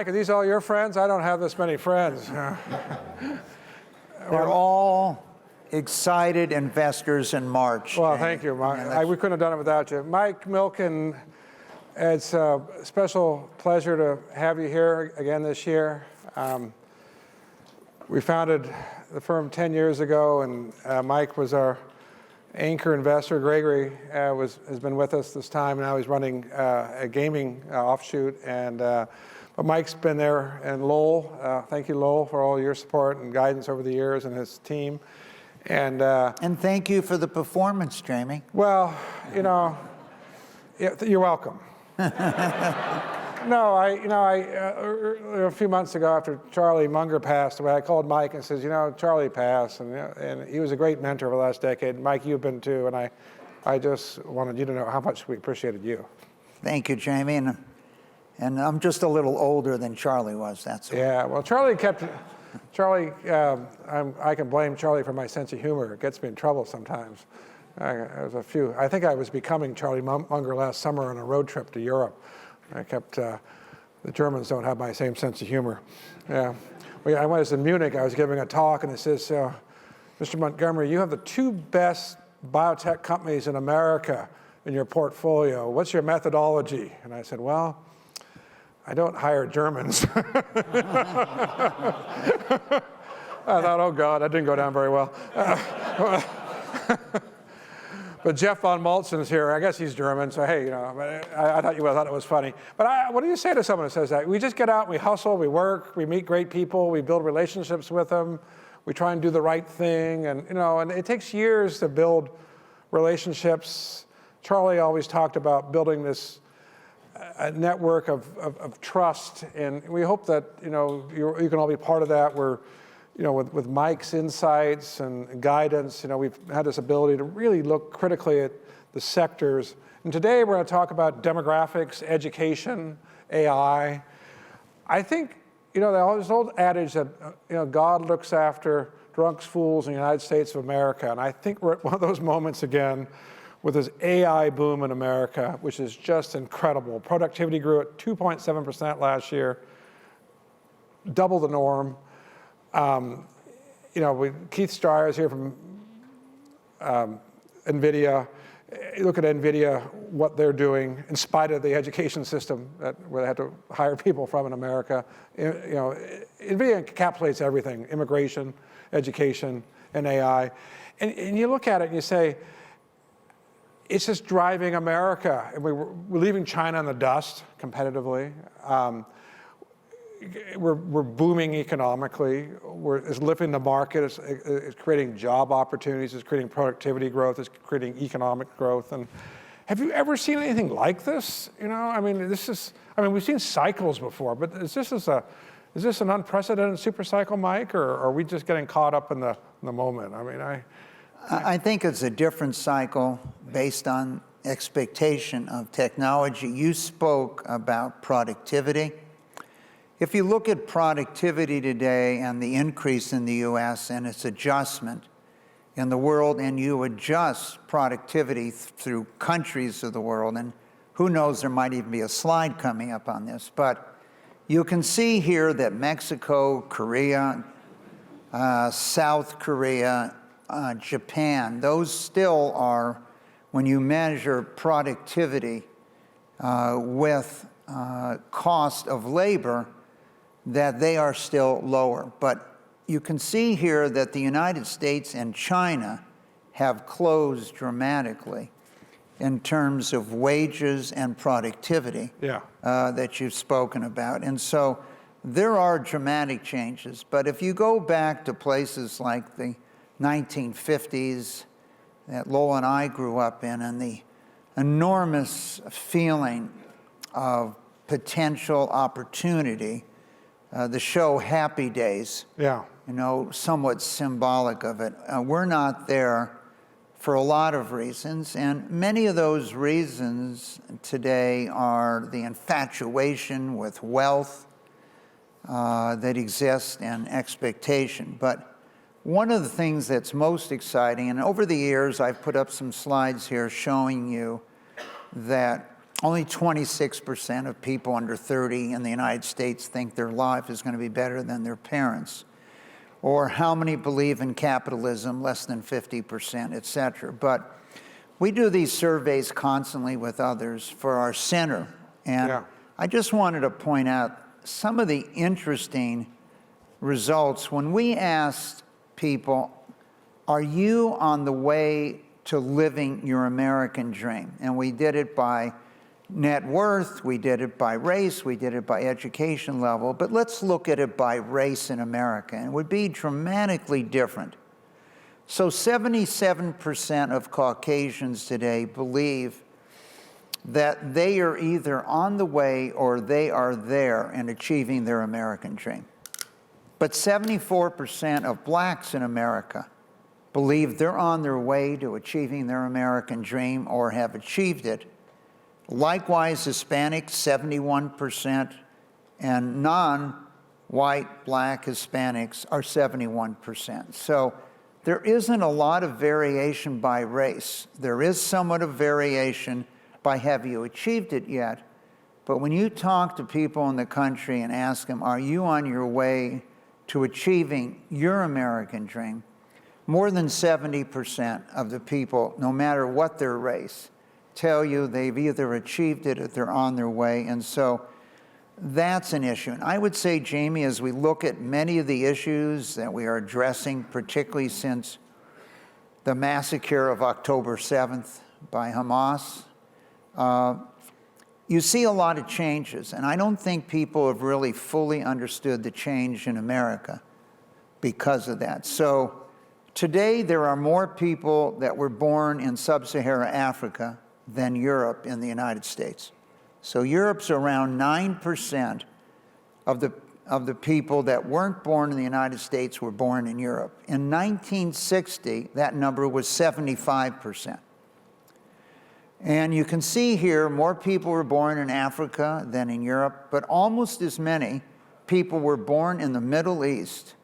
Mike, are these all your friends? I don't have this many friends. They're all excited investors in March. Well, thank you, Mike. We couldn't have done it without you. Mike Milken, it's a special pleasure to have you here again this year. We founded the firm 10 years ago, and Mike was our anchor investor. Gregory has been with us this time, and now he's running a gaming offshoot. But Mike's been there, and Lowell, thank you, Lowell, for all your support and guidance over the years, and his team. And thank you for the performance, Jamie. Well, you know, you're welcome. No, a few months ago after Charlie Munger passed away, I called Mike and says, Charlie passed, and he was a great mentor over the last decade. Mike, you've been too, and I just wanted you to know how much we appreciated you. Thank you, Jamie, and I'm just a little older than Charlie was, that's all. Yeah, well, I can blame Charlie for my sense of humor. It gets me in trouble sometimes. I think I was becoming Charlie Munger last summer on a road trip to Europe. The Germans don't have my same sense of humor. Yeah. I was in Munich, I was giving a talk, and it says, Mr. Montgomery, you have the 2 best biotech companies in America in your portfolio. What's your methodology? And I said, well, I don't hire Germans. I thought, oh God, that didn't go down very well. But Jeff von Maltzen's here. I guess he's German, so hey, I thought you would have thought it was funny. But what do you say to someone who says that? We just get out, we hustle, we work, we meet great people, we build relationships with them, we try and do the right thing, and it takes years to build relationships. Charlie always talked about building this a network of trust, and we hope that you can all be part of that. With Mike's insights and guidance, we've had this ability to really look critically at the sectors. And today we're going to talk about demographics, education, AI. I think, there's an old adage that, God looks after drunks, fools in the United States of America. And I think we're at one of those moments again with this AI boom in America, which is just incredible. Productivity grew at 2.7% last year, double the norm. Keith Stryer is here from NVIDIA. You look at NVIDIA, what they're doing, in spite of the education system where they had to hire people from in America. NVIDIA encapsulates everything: immigration, education, and AI. And you look at it and you say, it's just driving America. And we're leaving China in the dust competitively. We're booming economically. It's lifting the market. It's creating job opportunities. It's creating productivity growth. It's creating economic growth. And have you ever seen anything like this? We've seen cycles before, but is this an unprecedented super cycle, Mike, or are we just getting caught up in the moment? I think it's a different cycle based on expectation of technology. You spoke about productivity. If you look at productivity today and the increase in the U.S. and its adjustment in the world, and you adjust productivity through countries of the world, and who knows, there might even be a slide coming up on this, but you can see here that Mexico, Korea, South Korea, Japan, those still are, when you measure productivity with cost of labor, that they are still lower. But you can see here that the United States and China have closed dramatically in terms of wages and productivity that you've spoken about. And so there are dramatic changes. But if you go back to places like the 1950s that Lowell and I grew up in, and the enormous feeling of potential opportunity, the show Happy Days, somewhat symbolic of it. We're not there for a lot of reasons, and many of those reasons today are the infatuation with wealth that exists and expectation. But one of the things that's most exciting, and over the years I've put up some slides here showing you that Only 26% of people under 30 in the United States think their life is going to be better than their parents. Or how many believe in capitalism? Less than 50%, et cetera. But we do these surveys constantly with others for our center. And I just wanted to point out some of the interesting results. When we asked people, are you on the way to living your American dream? And we did it by net worth, we did it by race, we did it by education level, but let's look at it by race in America, and it would be dramatically different. So 77% of Caucasians today believe that they are either on the way or they are there in achieving their American dream. But 74% of blacks in America believe they're on their way to achieving their American dream or have achieved it. Likewise, Hispanics, 71%, and non-white black Hispanics are 71%. So there isn't a lot of variation by race. There is somewhat of variation by have you achieved it yet. But when you talk to people in the country and ask them, are you on your way to achieving your American dream? More than 70% of the people, no matter what their race, tell you they've either achieved it or they're on their way. And so that's an issue. And I would say, Jamie, as we look at many of the issues that we are addressing, particularly since the massacre of October 7th by Hamas, you see a lot of changes. And I don't think people have really fully understood the change in America because of that. So today, there are more people that were born in sub-Saharan Africa than Europe in the United States. So Europe's around 9% of the people that weren't born in the United States were born in Europe. In 1960, that number was 75%. And you can see here, more people were born in Africa than in Europe, but almost as many people were born in the Middle East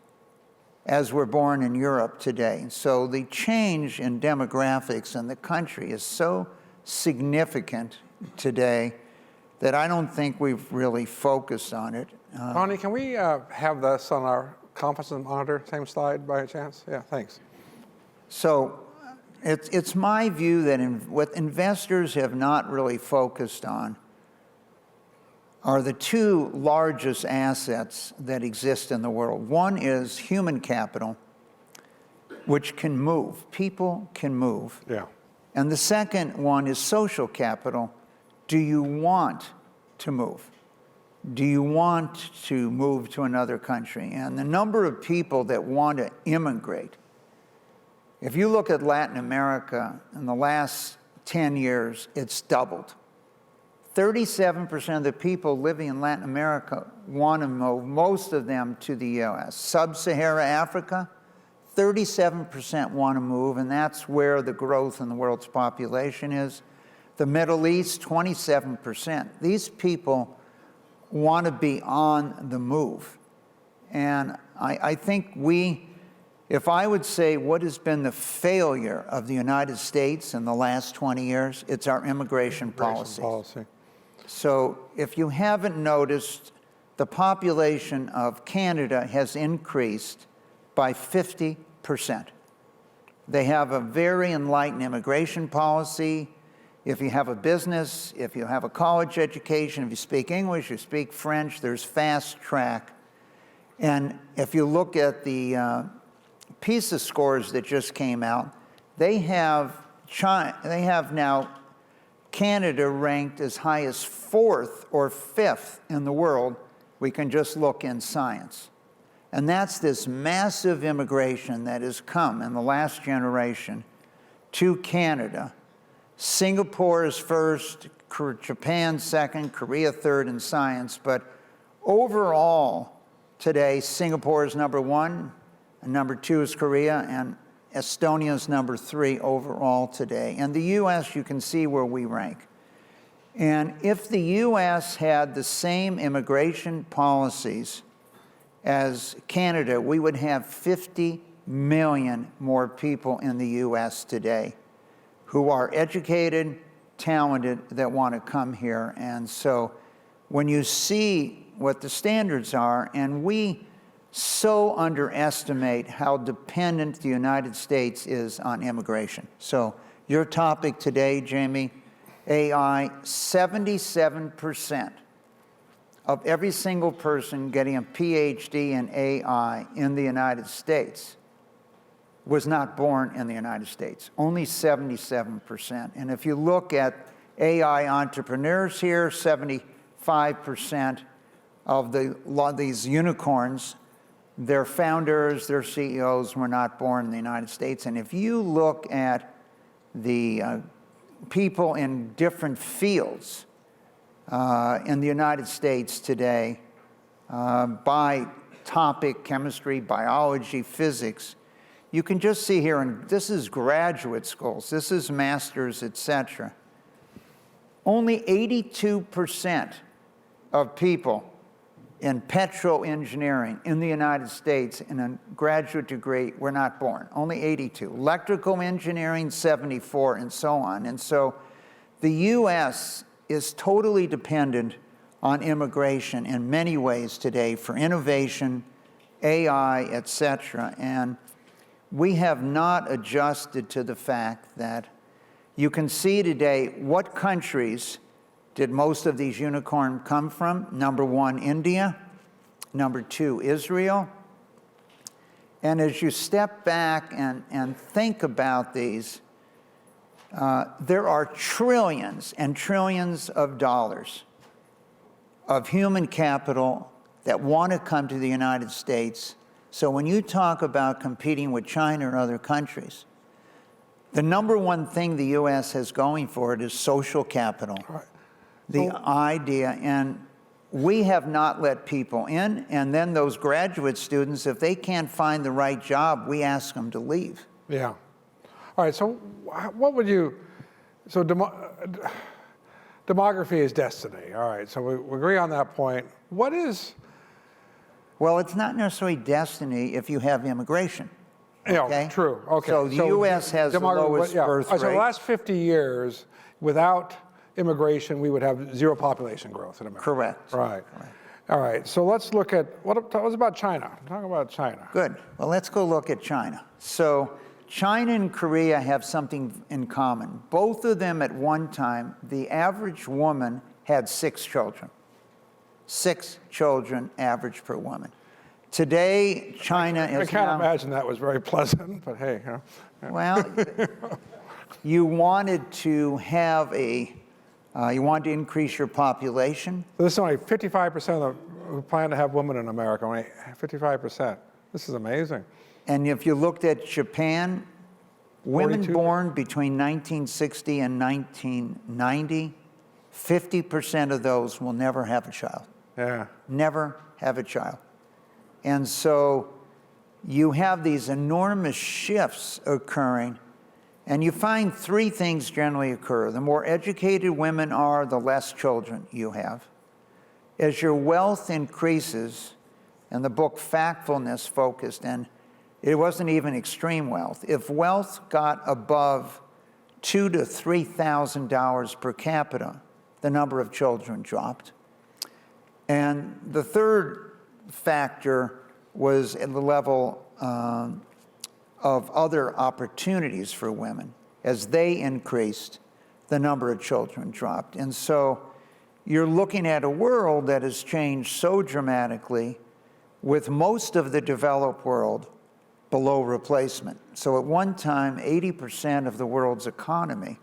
as were born in Europe today. So the change in demographics in the country is so significant today that I don't think we've really focused on it. Ronnie, can we have this on our conference monitor, same slide by a chance? Yeah, thanks. So it's my view that what investors have not really focused on are the two largest assets that exist in the world. One is human capital, which can move. People can move. Yeah. And the second one is social capital. Do you want to move? Do you want to move to another country? And the number of people that want to immigrate, if you look at Latin America in the last 10 years, it's doubled. 37% of the people living in Latin America want to move, most of them to the U.S. Sub-Saharan Africa, 37% want to move, and that's where the growth in the world's population is. The Middle East, 27%. These people want to be on the move. And I think if I would say what has been the failure of the United States in the last 20 years, it's our immigration policy. So if you haven't noticed, the population of Canada has increased by 50%. They have a very enlightened immigration policy. If you have a business, if you have a college education, if you speak English, you speak French, there's fast track. And if you look at the PISA scores that just came out, they have now Canada ranked as high as 4th or 5th in the world. We can just look in science. And that's this massive immigration that has come in the last generation to Canada. Singapore is first, Japan second, Korea third in science. But overall, today, Singapore is number 1, and number 2 is Korea, and Estonia is number 3 overall today. And the U.S., you can see where we rank. And if the U.S. had the same immigration policies as Canada, we would have 50 million more people in the U.S. today who are educated, talented that want to come here. And so when you see what the standards are, and we so underestimate how dependent the United States is on immigration. So your topic today, Jamie, AI, 77% of every single person getting a PhD in AI in the United States was not born in the United States, only 77%. And if you look at AI entrepreneurs here, 75% of these unicorns, their founders, their CEOs were not born in the United States. And if you look at the people in different fields in the United States today, by topic, chemistry, biology, physics, you can just see here, and this is graduate schools, this is masters, etc. Only 82% of people in petroengineering in the United States in a graduate degree were not born, only 82. Electrical engineering, 74, and so on. And so the U.S. is totally dependent on immigration in many ways today for innovation, AI, etc. And we have not adjusted to the fact that you can see today what countries did most of these unicorns come from. Number one, India. Number two, Israel. And as you step back and think about these, there are trillions and trillions of dollars of human capital that want to come to the United States. So when you talk about competing with China or other countries, the number one thing the U.S. has going for it is social capital. Right. The idea, and we have not let people in, and then those graduate students, if they can't find the right job, we ask them to leave. Yeah. All right, so what would you, so demography is destiny. All right, so we agree on that point. What is? Well, it's not necessarily destiny if you have immigration. Okay? Yeah, true. Okay. So the U.S. has the lowest birth rate. So the last 50 years, without immigration, we would have zero population growth in America. Correct. Right. Correct. All right. So let's look at what about China? Talk about China. Good. Well, let's go look at China. So China and Korea have something in common. Both of them at one time, the average woman had 6 children. 6 children average per woman. Today, China is I can't now, imagine that was very pleasant, but hey. Well, you wanted to have you wanted to increase your population. This is only 55% of who plan to have women in America, only 55%. This is amazing. And if you looked at Japan, women 42. born between 1960 and 1990, 50% of those will never have a child. Yeah. Never have a child. And so you have these enormous shifts occurring, and you find 3 things generally occur. The more educated women are, the less children you have. As your wealth increases, and the book Factfulness focused, and it wasn't even extreme wealth. If wealth got above $2,000 to $3,000 per capita, the number of children dropped. And the third factor was at the level of other opportunities for women. As they increased, the number of children dropped. And so you're looking at a world that has changed so dramatically, with most of the developed world below replacement. So at one time, 80% of the world's economy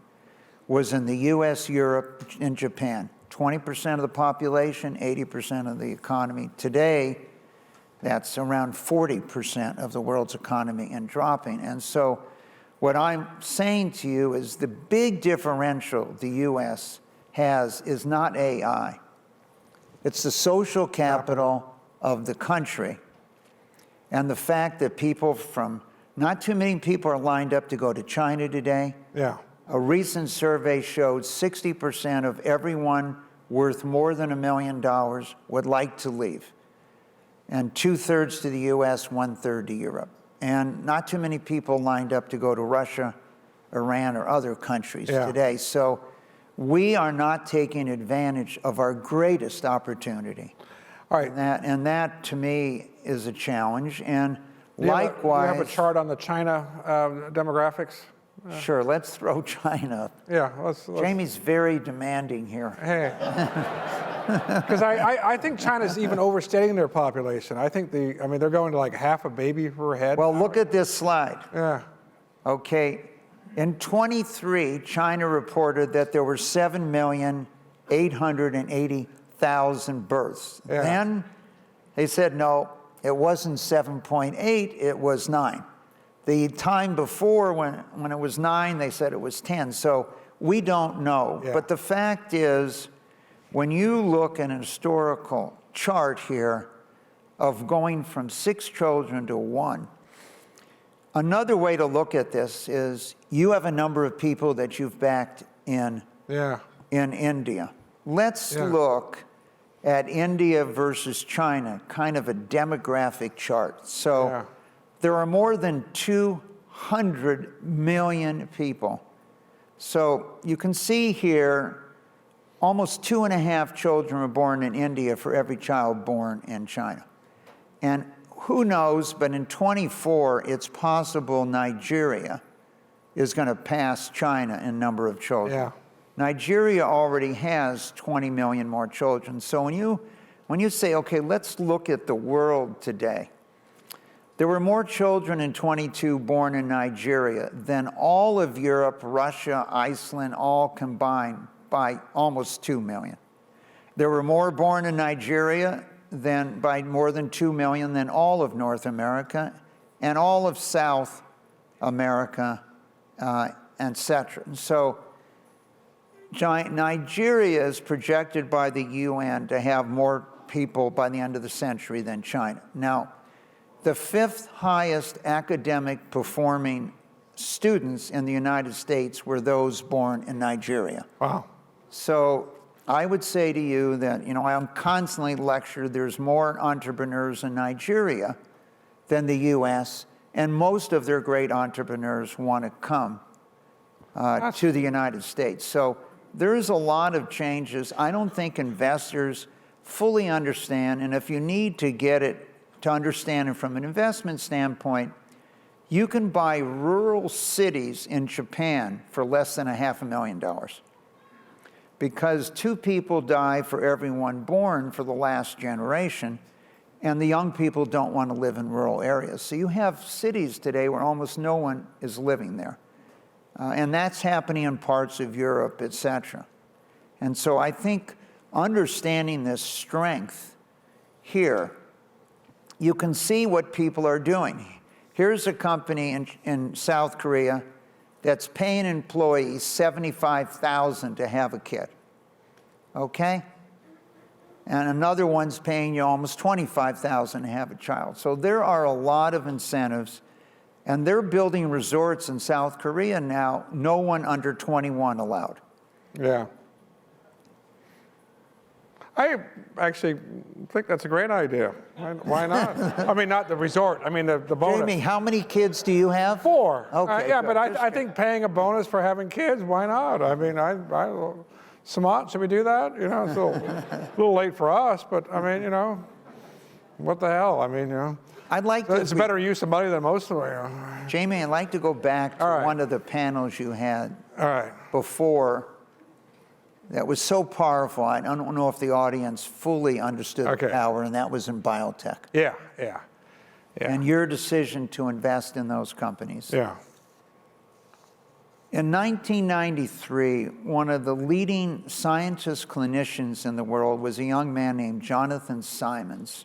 was in the US, Europe, and Japan. 20% of the population, 80% of the economy. Today, that's around 40% of the world's economy and dropping. And so what I'm saying to you is the big differential the US has is not AI. It's the social capital of the country. And the fact that not too many people are lined up to go to China today. Yeah. A recent survey showed 60% of everyone worth more than $1 million would like to leave. And 2/3 to the US, 1/3 to Europe. And not too many people lined up to go to Russia, Iran, or other countries today. So we are not taking advantage of our greatest opportunity. All right. And that to me is a challenge. And Do you likewise, have a chart on the China demographics? sure, let's throw China up. Yeah, let's Jamie's very demanding here. Hey, because I think China's even overstating their population. I think they're going to like half a baby per head. Well, look at this slide. Yeah. Okay, in 23, China reported that there were 7,880,000 births. Yeah. Then they said, no, it wasn't 7.8, it was 9. The time before, when it was 9, they said it was 10. So we don't know. Yeah. But the fact is, when you look at an historical chart here of going from 6 children to 1, another way to look at this is you have a number of people that you've backed in India. Let's look at India versus China, kind of a demographic chart. So there are more than 200 million people. So you can see here, almost 2.5 children were born in India for every child born in China. And who knows, but in 24, it's possible Nigeria is going to pass China in number of children. Yeah. Nigeria already has 20 million more children. So when you say, okay, let's look at the world today, there were more children in 22 born in Nigeria than all of Europe, Russia, Iceland, all combined by almost 2 million. There were more born in Nigeria by more than 2 million than all of North America and all of South America, etc. So Nigeria is projected by the UN to have more people by the end of the century than China. Now, the 5th highest academic performing students in the United States were those born in Nigeria. Wow. So I would say to you that, I'm constantly lectured, there's more entrepreneurs in Nigeria than the US, and most of their great entrepreneurs want to come to the United States. So there's a lot of changes. I don't think investors fully understand, and if you need to get it to understand it from an investment standpoint, you can buy rural cities in Japan for less than $500,000. Because 2 people die for every 1 born for the last generation, and the young people don't want to live in rural areas. So you have cities today where almost no one is living there. And that's happening in parts of Europe, etc. And so I think understanding this strength here, you can see what people are doing. Here's a company in South Korea that's paying employees $75,000 to have a kid, okay? And another one's paying you almost $25,000 to have a child. So there are a lot of incentives, and they're building resorts in South Korea now, no one under 21 allowed. Yeah. I actually think that's a great idea. Why not? I mean, not the resort. I mean, the bonus. Jamie, how many kids do you have? 4. Okay. Yeah, but I think paying a bonus for having kids, why not? I mean, Samant, should we do that? It's a little late for us, but I mean, what the hell? I mean, I'd like to. It's a better use of money than most of them. Jamie, I'd like to go back to one of the panels you had before. That was so powerful. I don't know if the audience fully understood the power, and that was in biotech. Yeah. And your decision to invest in those companies. Yeah. In 1993, one of the leading scientist clinicians in the world was a young man named Jonathan Simons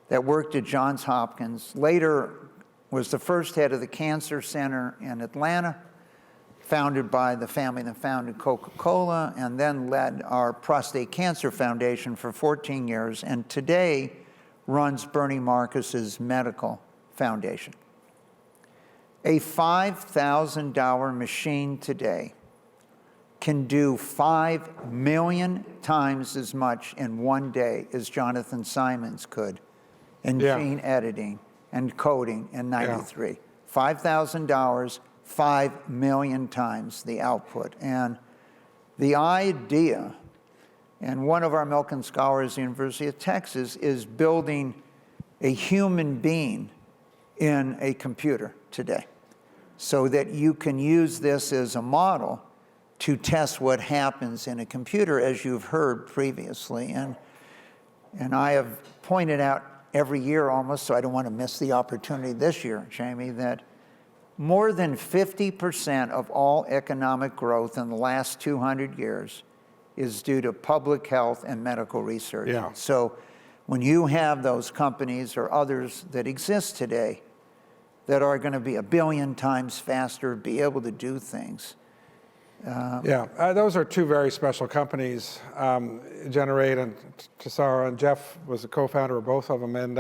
that worked at Johns Hopkins, later was the first head of the Cancer Center in Atlanta, founded by the family that founded Coca-Cola, and then led our Prostate Cancer Foundation for 14 years, and today runs Bernie Marcus's medical foundation. A $5,000 machine today can do 5 million times as much in one day as Jonathan Simons could in gene editing and coding in '93. $5,000, 5 million times the output. And The idea, and one of our Milken scholars at the University of Texas is building a human being in a computer today so that you can use this as a model to test what happens in a computer, as you've heard previously. And I have pointed out every year almost, so I don't want to miss the opportunity this year, Jamie, that more than 50% of all economic growth in the last 200 years is due to public health and medical research. Yeah. So when you have those companies or others that exist today that are going to be 1 billion times faster, be able to do things. Those are two very special companies, Generate and Tesaro, and Jeff was the co-founder of both of them. And,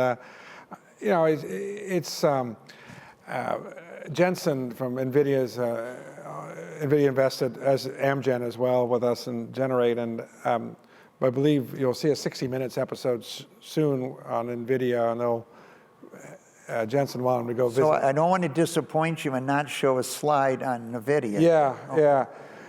it's Jensen from NVIDIA's, NVIDIA invested as Amgen as well with us in Generate. And I believe you'll see a 60 Minutes episode soon on NVIDIA, and they'll, Jensen wanted him to go visit. So I don't want to disappoint you and not show a slide on NVIDIA. Yeah.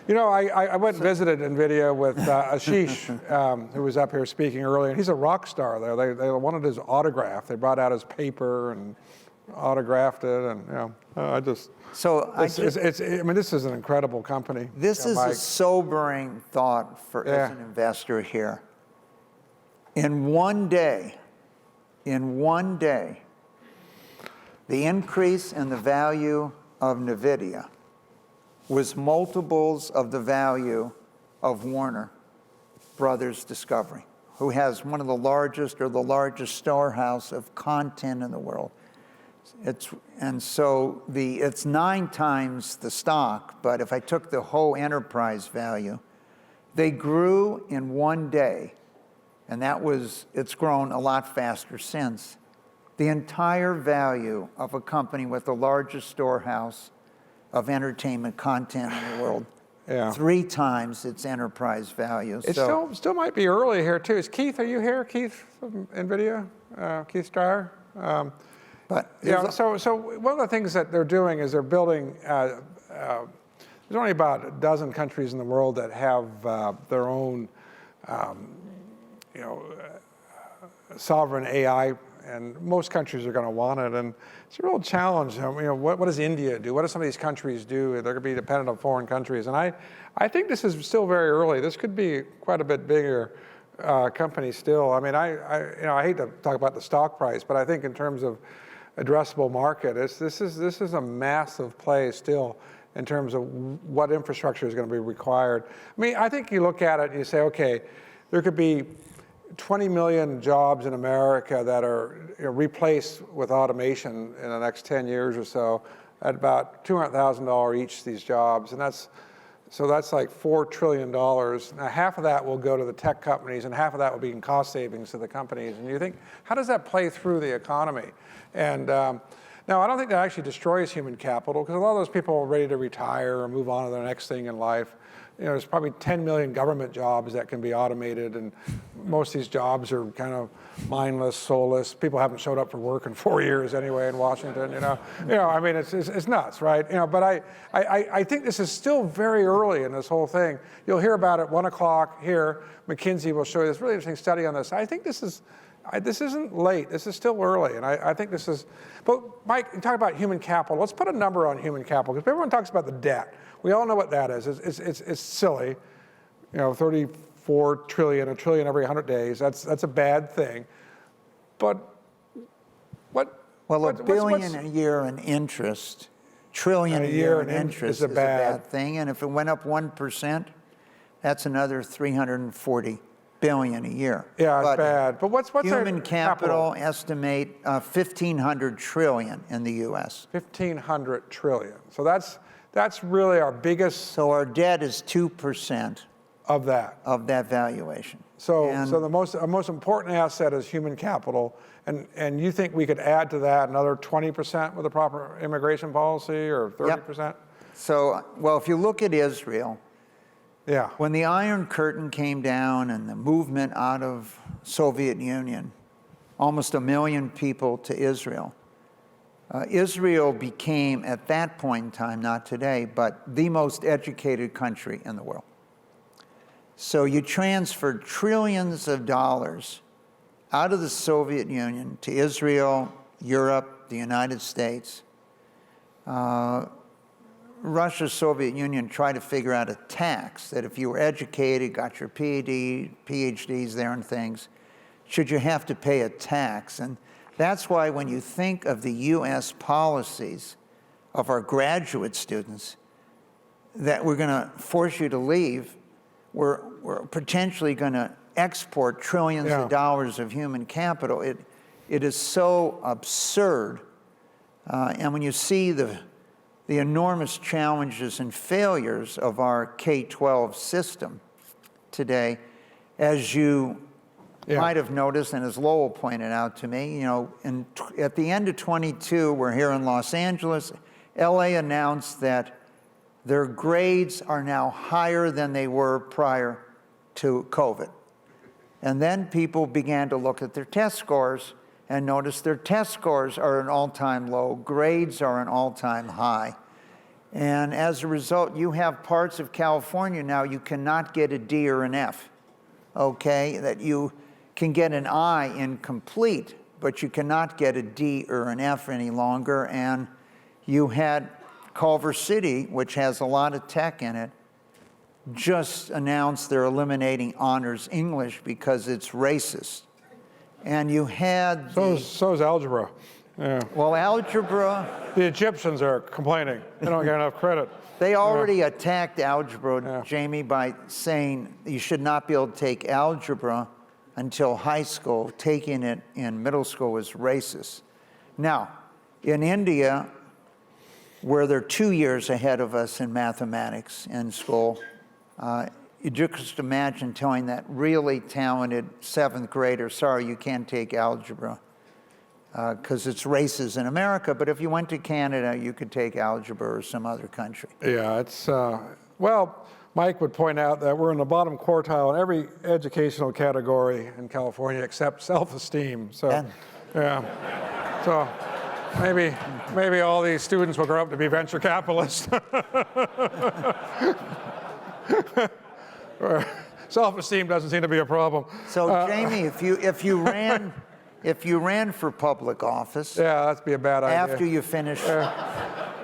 I went and visited NVIDIA with Ashish, who was up here speaking earlier, and he's a rock star there. They wanted his autograph. They brought out his paper and autographed it, and this is an incredible company. This is a sobering thought for as an investor here. In one day, the increase in the value of NVIDIA was multiples of the value of Warner Brothers Discovery, who has one of the largest or the largest storehouse of content in the world. It's 9 times the stock, but if I took the whole enterprise value, they grew in one day, and it's grown a lot faster since. The entire value of a company with the largest storehouse of entertainment content in the world, 3 times its enterprise value. It still might be early here too. Is Keith? Are you here, Keith from NVIDIA? Keith Stryer. So one of the things that they're doing is they're building. There's only about a dozen countries in the world that have their own, sovereign AI. And most countries are going to want it, and it's a real challenge. What does India do? What do some of these countries do? They're going to be dependent on foreign countries, and I think this is still very early. This could be quite a bit bigger company still. I mean, I hate to talk about the stock price, but I think in terms of addressable market, this is a massive play still in terms of what infrastructure is going to be required. I mean, I think you look at it and you say, okay, there could be 20 million jobs in America that are replaced with automation in the next 10 years or so at about $200,000 each, these jobs. And that's like $4 trillion. Now, half of that will go to the tech companies, and half of that will be in cost savings to the companies. And you think, how does that play through the economy? And now, I don't think that actually destroys human capital, because a lot of those people are ready to retire or move on to their next thing in life. There's probably 10 million government jobs that can be automated, and most of these jobs are kind of mindless, soulless. People haven't showed up for work in 4 years anyway in Washington. I mean, it's nuts, right? But I think this is still very early in this whole thing. You'll hear about it 1 o'clock here. McKinsey will show you this really interesting study on this. I think this isn't late. This is still early, and I think this is. But Mike, you talk about human capital. Let's put a number on human capital, because everyone talks about the debt. We all know what that is. It's silly. 34 trillion, a trillion every 100 days. That's a bad thing. But what? Well, $1 billion a year in interest, trillion a year in interest is a bad thing. And if it went up 1%, that's another 340 billion a year. Yeah, it's bad. But what's human capital estimate 1,500 trillion in the U.S. 1,500 trillion. So that's really our biggest. So our debt is 2% of that valuation. So the most important asset is human capital, and you think we could add to that another 20% with a proper immigration policy, or 30%? Yep. So, well, if you look at Israel, when the Iron Curtain came down and the movement out of Soviet Union, almost 1 million people to Israel. Israel became, at that point in time, not today, but the most educated country in the world. So you transferred trillions of dollars out of the Soviet Union to Israel, Europe, the United States. Russia, Soviet Union tried to figure out a tax that if you were educated, got your PhDs there and things, should you have to pay a tax? And that's why when you think of the U.S. policies of our graduate students, that we're going to force you to leave, we're potentially going to export trillions of dollars of human capital. It is so absurd. And when you see the enormous challenges and failures of our K-12 system today, as you might have noticed, and as Lowell pointed out to me, you know, at the end of 22, we're here in Los Angeles. LA announced that their grades are now higher than they were prior to COVID. And then people began to look at their test scores and notice their test scores are an all-time low, grades are an all-time high. And as a result, you have parts of California now you cannot get a D or an F, okay? That you can get an I in complete, but you cannot get a D or an F any longer. And you had Culver City, which has a lot of tech in it, just announced they're eliminating honors English because it's racist. And you had... So is algebra. Yeah. Well, algebra... The Egyptians are complaining. They don't get enough credit. They already attacked algebra, Jamie, by saying you should not be able to take algebra until high school. Taking it in middle school is racist. Now, in India, where they're 2 years ahead of us in mathematics in school, you just imagine telling that really talented 7th grader, sorry, you can't take algebra because it's racist in America, but if you went to Canada, you could take algebra or some other country. Yeah, it's, well, Mike would point out that we're in the bottom quartile in every educational category in California except self-esteem. So, yeah. So maybe all these students will grow up to be venture capitalists. Self-esteem doesn't seem to be a problem. So, Jamie, if you ran for public office, that'd be a bad idea. After you finish,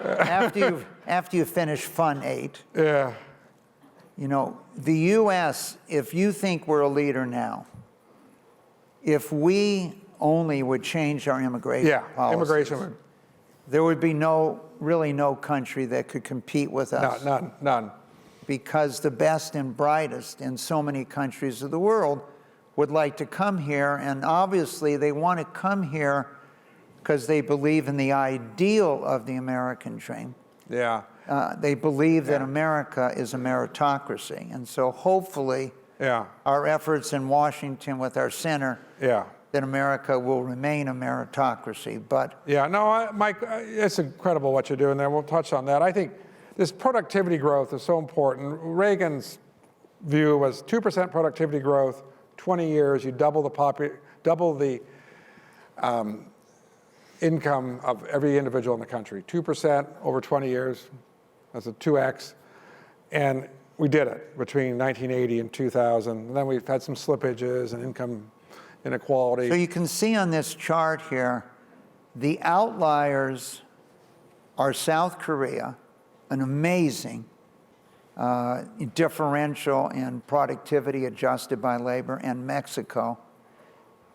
after you finish Fund 8, you know, the U.S. If you think we're a leader now, if we only would change our immigration policies, there would be really no country that could compete with us. None. Because the best and brightest in so many countries of the world would like to come here, and obviously they want to come here because they believe in the ideal of the American dream. Yeah. They believe that America is a meritocracy, and so hopefully our efforts in Washington with our center, that America will remain a meritocracy. But Mike, it's incredible what you're doing there. We'll touch on that. I think this productivity growth is so important. Reagan's view was 2% productivity growth, 20 years, you double the income of every individual in the country. 2% over 20 years, that's a 2x. And we did it between 1980 and 2000. And then we've had some slippages and income inequality. So you can see on this chart here, the outliers are South Korea, an amazing differential in productivity adjusted by labor, and Mexico.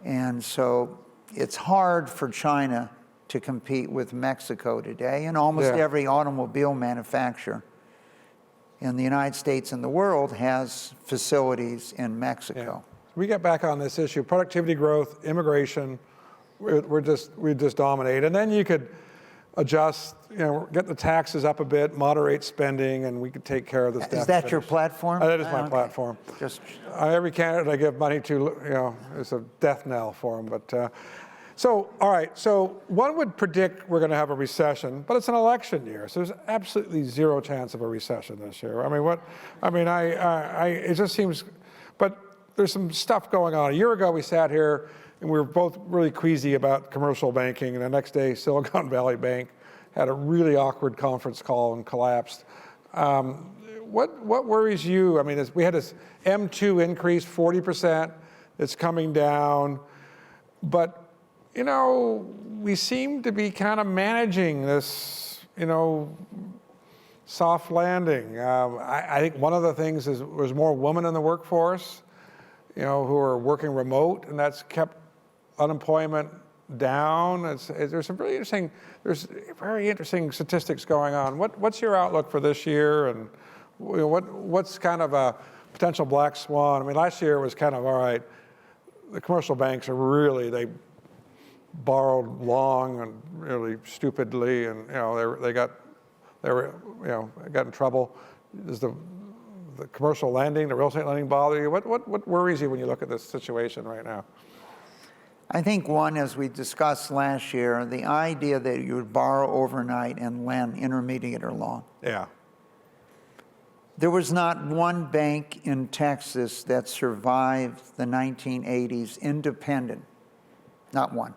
And so it's hard for China to compete with Mexico today, and almost every automobile manufacturer in the United States and the world has facilities in Mexico. We get back on this issue, productivity growth, immigration, we just dominate. And then you could adjust, get the taxes up a bit, moderate spending, and we could take care of this deficit. Is that your platform? That is my platform. Every candidate I give money to, it's a death knell for them. But all right. So one would predict we're going to have a recession, but it's an election year, so there's absolutely zero chance of a recession this year. It just seems, but there's some stuff going on. A year ago, we sat here and we were both really queasy about commercial banking. And the next day, Silicon Valley Bank had a really awkward conference call and collapsed. What worries you? I mean, we had this M2 increase, 40%. It's coming down, but we seem to be kind of managing this, soft landing. I think one of the things is there's more women in the workforce, who are working remote, and that's kept unemployment down. There's some very interesting statistics going on. What's your outlook for this year, and what's kind of a potential black swan? I mean, last year was kind of all right. The commercial banks they borrowed long and really stupidly, and they got in trouble. Does the commercial lending, the real estate lending bother you? What worries you when you look at this situation right now? I think one, as we discussed last year, the idea that you would borrow overnight and lend intermediate or long. Yeah. There was not one bank in Texas that survived the 1980s independent, not one,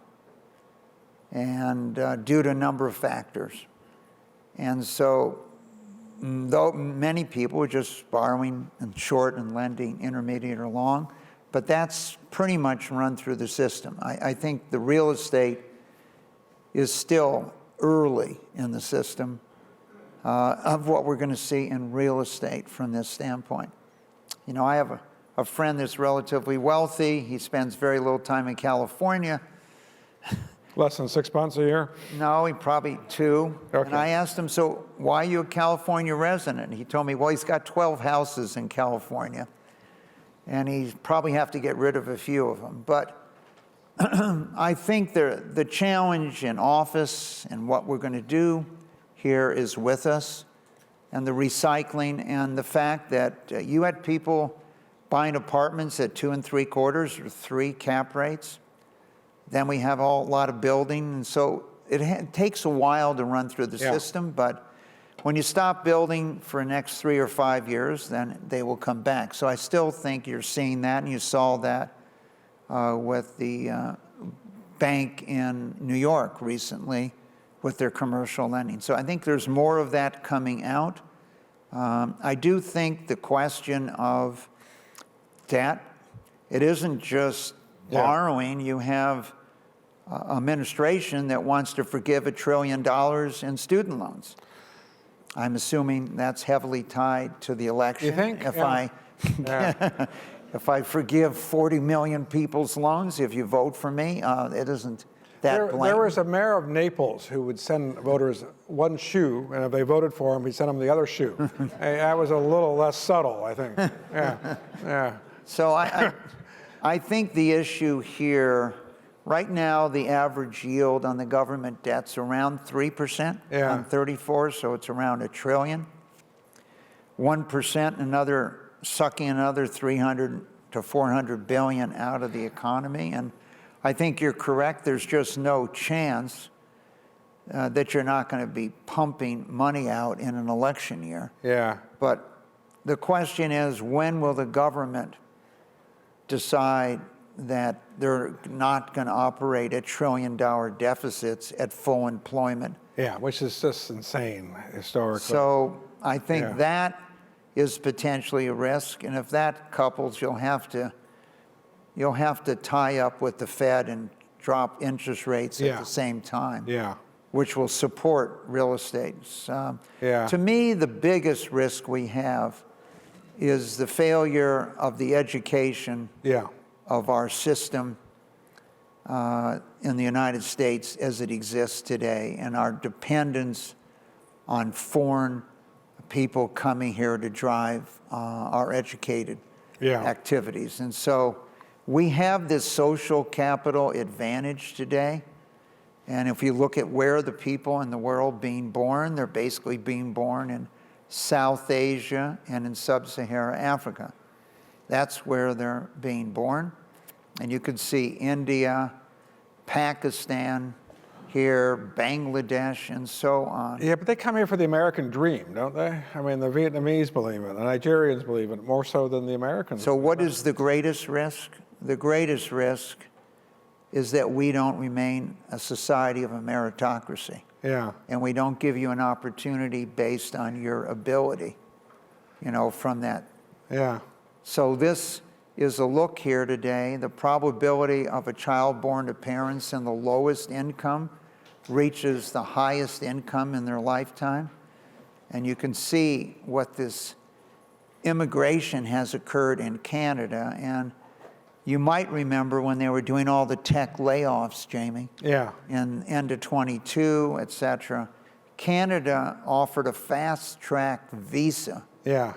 and due to a number of factors. And so, though many people were just borrowing and short and lending intermediate or long, but that's pretty much run through the system. I think the real estate is still early in the system of what we're going to see in real estate from this standpoint. I have a friend that's relatively wealthy. He spends very little time in California. Less than 6 months a year? No, he probably 2. Okay. And I asked him, so why are you a California resident? He told me, well, he's got 12 houses in California, and he probably have to get rid of a few of them. But I think the challenge in office and what we're going to do here is with us, and the recycling, and the fact that you had people buying apartments at 2 3/4 or 3 cap rates. Then we have a lot of building, and so it takes a while to run through the system, but when you stop building for the next 3 or 5 years, then they will come back. So I still think you're seeing that, and you saw that with the bank in New York recently with their commercial lending. So I think there's more of that coming out. I do think the question of debt, it isn't just borrowing. You have administration that wants to forgive $1 trillion in student loans. I'm assuming that's heavily tied to the election. You think? If I forgive 40 million people's loans, if you vote for me, it isn't that blatant. There was a mayor of Naples who would send voters one shoe, and if they voted for him, he'd send them the other shoe. That was a little less subtle, I think. Yeah. So I think the issue here, right now, the average yield on the government debt's around 3% on 34, so it's around $1 trillion. 1%, sucking another 300 to 400 billion out of the economy. And I think you're correct. There's just no chance that you're not going to be pumping money out in an election year. Yeah. But the question is, when will the government decide that they're not going to operate at $1 trillion deficits at full employment? Yeah, which is just insane historically. So I think that is potentially a risk, and if that couples, you'll have to tie up with the Fed and drop interest rates at the same time. Which will support real estate. To me, the biggest risk we have is the failure of the education of our system in the United States as it exists today, and our dependence on foreign people coming here to drive our educated activities. And so we have this social capital advantage today. And if you look at where the people in the world being born, they're basically being born in South Asia and in Sub-Saharan Africa. That's where they're being born. And you could see India, Pakistan here, Bangladesh, and so on. Yeah, but they come here for the American dream, don't they? I mean, the Vietnamese believe it, the Nigerians believe it, more so than the Americans. So what is the greatest risk? The greatest risk is that we don't remain a society of a meritocracy. Yeah. And we don't give you an opportunity based on your ability, you know, from that. Yeah. So this is a look here today. The probability of a child born to parents in the lowest income reaches the highest income in their lifetime. And you can see what this immigration has occurred in Canada. And you might remember when they were doing all the tech layoffs, Jamie. Yeah. In end of 22, et cetera. Canada offered a fast-track visa Yeah.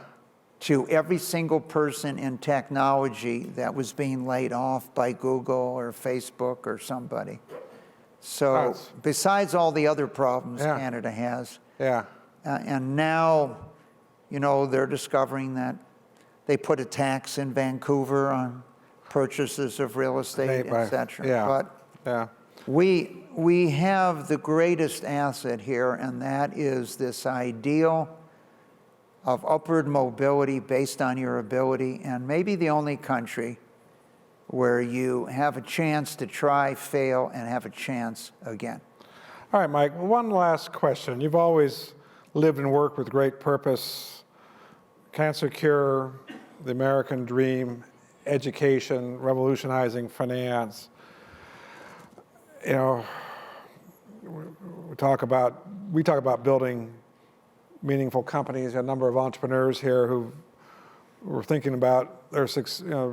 to every single person in technology that was being laid off by Google or Facebook or somebody. So besides all the other problems Canada has, Yeah. and now, you know, they're discovering that they put a tax in Vancouver on purchases of real estate, et cetera. Yeah. But we have the greatest asset here, and that is this ideal of upward mobility based on your ability, and maybe the only country where you have a chance to try, fail, and have a chance again. All right, Mike, one last question. You've always lived and worked with great purpose. Cancer cure, the American dream, education, revolutionizing finance. You know, we talk about building meaningful companies. A number of entrepreneurs here who were thinking about their,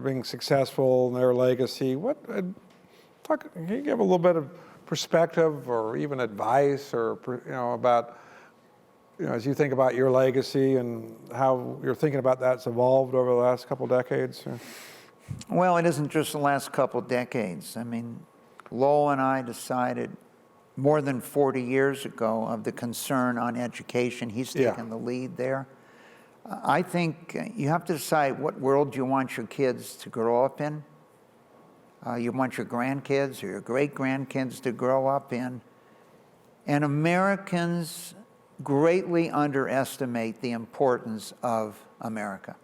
being successful and their legacy. Can you give a little bit of perspective or even advice, or about, as you think about your legacy and how you're thinking about that's evolved over the last couple decades? Well, it isn't just the last couple decades. I mean, Lowell and I decided more than 40 years ago of the concern on education. He's taken the lead there. I think you have to decide what world you want your kids to grow up in. You want your grandkids or your great-grandkids to grow up in. And Americans greatly underestimate the importance of America.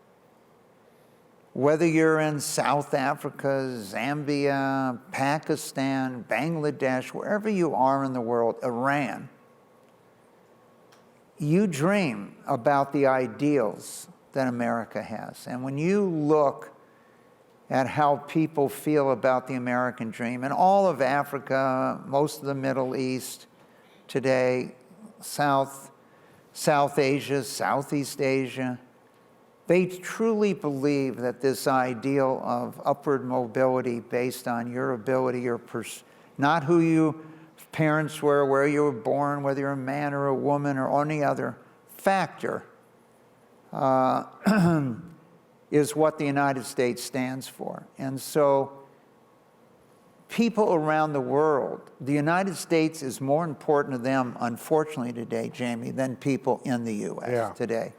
Whether you're in South Africa, Zambia, Pakistan, Bangladesh, wherever you are in the world, Iran, you dream about the ideals that America has. And when you look at how people feel about the American dream, and all of Africa, most of the Middle East today, South Asia, Southeast Asia, they truly believe that this ideal of upward mobility based on your ability, not who your parents were, where you were born, whether you're a man or a woman or any other factor, is what the United States stands for. And so people around the world, the United States is more important to them, unfortunately today, Jamie, than people in the U.S. today.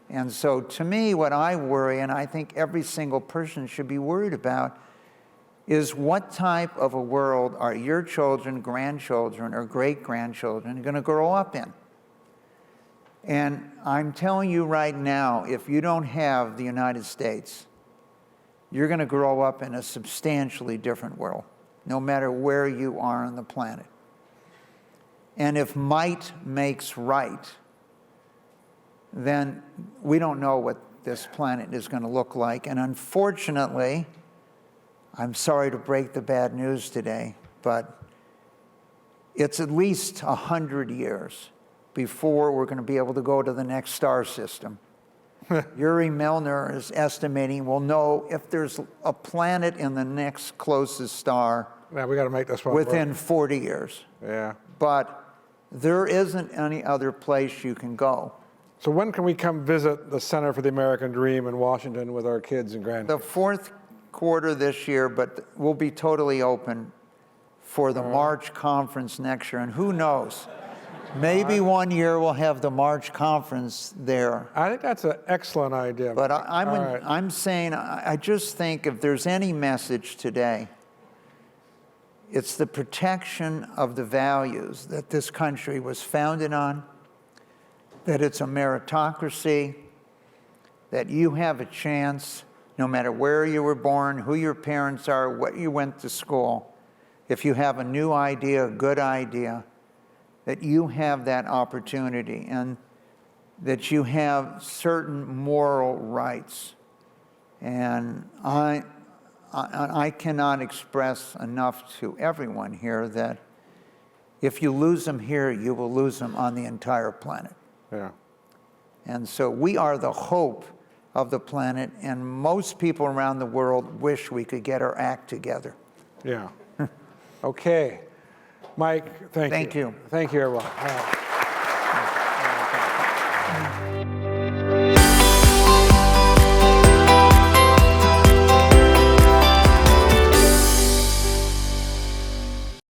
And so to me, what I worry, and I think every single person should be worried about, is what type of a world are your children, grandchildren, or great-grandchildren going to grow up in? And I'm telling you right now, if you don't have the United States, you're going to grow up in a substantially different world, no matter where you are on the planet. And if might makes right, then we don't know what this planet is going to look like. And unfortunately, I'm sorry to break the bad news today, but it's at least 100 years before we're going to be able to go to the next star system. Yuri Milner is estimating we'll know if there's a planet in the next closest star we got to make this one within work. 40 years. Yeah. But there isn't any other place you can go. So when can we come visit the Center for the American Dream in Washington with our kids and grandkids? The fourth quarter this year, but we'll be totally open for the March conference next year. And who knows? Maybe one year we'll have the March conference there. I think that's an excellent idea. But I'm saying, I just think if there's any message today, it's the protection of the values that this country was founded on, that it's a meritocracy, that you have a chance, no matter where you were born, who your parents are, what you went to school. If you have a new idea, a good idea, that you have that opportunity and that you have certain moral rights. And I cannot express enough to everyone here that if you lose them here, you will lose them on the entire planet. Yeah. And so we are the hope of the planet, and most people around the world wish we could get our act together. Yeah. Okay. Mike, thank you. Thank you. Thank you, everyone.